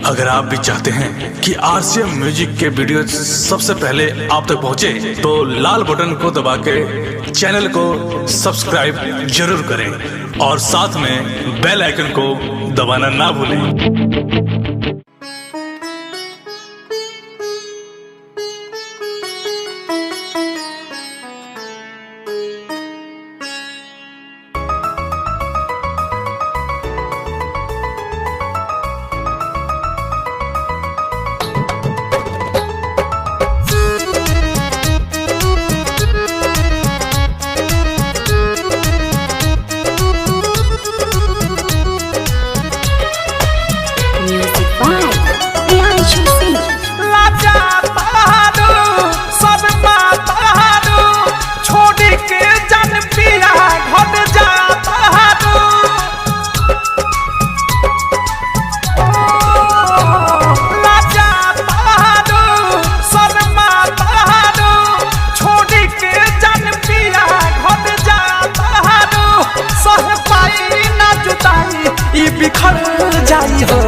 अगर आप भी चाहते हैं कि आरसीएम म्यूजिक के वीडियो सबसे पहले आप तक पहुंचे, तो लाल बटन को दबा के चैनल को सब्सक्राइब जरूर करें और साथ में बेल आइकन को दबाना ना भूलें। बिखर जाई हो,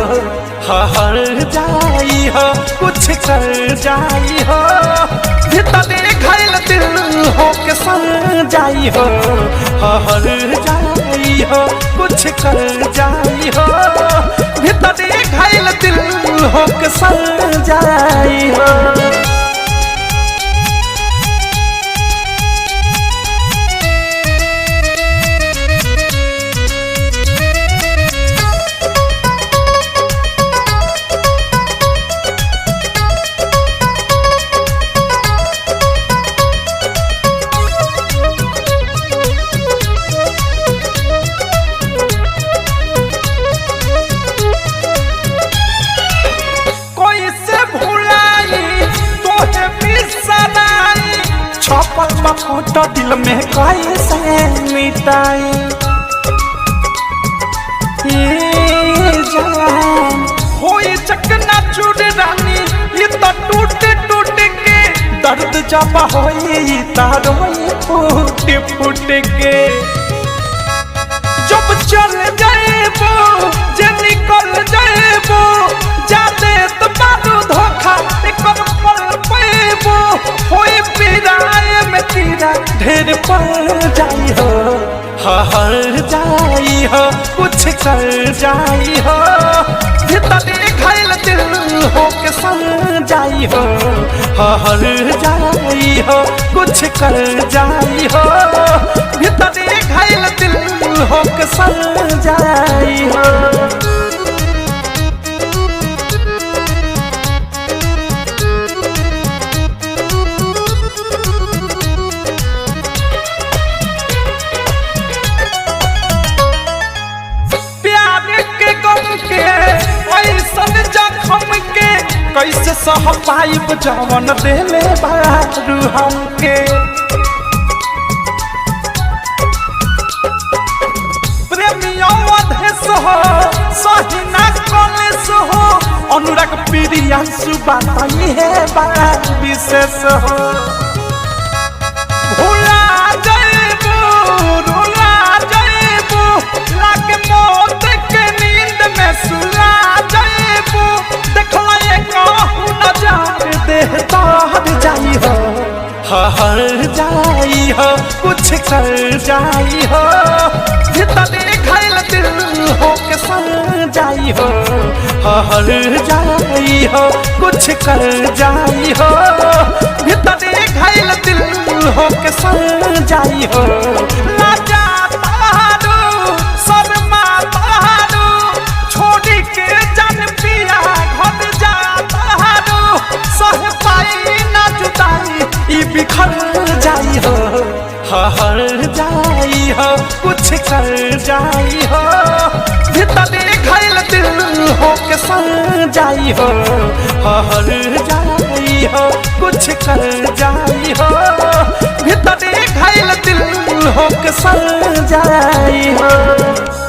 हर जाई हो, कुछ कर जाई हो, भीतर घायल दिल हो के सर जाई हो, हर जाई हो, कुछ कर जाई हो, भीतर घायल दिल हो के सर जाई हो। फोटो दिल में कैसे मिटाई जान होई चकना चूर रानी, ये तो टूट टूट के दर्द जब होई तारोई फूट फूट के, जब चल जाएबो जे निकल जाएबो, जाते तो बारू धोखा एक पल पेबो, होई पिराए में तीरा ढेर पड़ जाई हो, हर जाई हो, कुछ कर जाई हो, भीतर घायल दिल हो के सर जाई हो, हर जाई हो, कुछ कर जाई हो, भीतर घायल दिल हो के सर जाई हो। कैसे सह पाइब जवन देले बारू हमके, प्रेमियों अधेश हो, सही ना कलेश हो, अनुराग प्रियांशु बताई है बात विशेष हो, भुला जाएबो रुला जाएबो, लागे मौत के नींद में सुला जाएबो, देखला न जान देह तार जाई हो, हर जाई हो, कुछ कर जाई हो, भीतर घायल दिल हो के सर जाई हो, हर जाई हो, कुछ कर जाई हो, भीतर घायल दिल हो के सर जाई हो। लाजा तारू शर्मा तारू, छोड़ी के जन पिया घर जा तारू, सह पाई ना जुदाई ई बिखर जाई हो, हर जाई हो, कुछ कर जाई हो, भीतर घायल दिल हो के सर जाई हो, हर जाई हो, कुछ कर जाई हो, भीतर घायल दिल हो के सर जाई हो।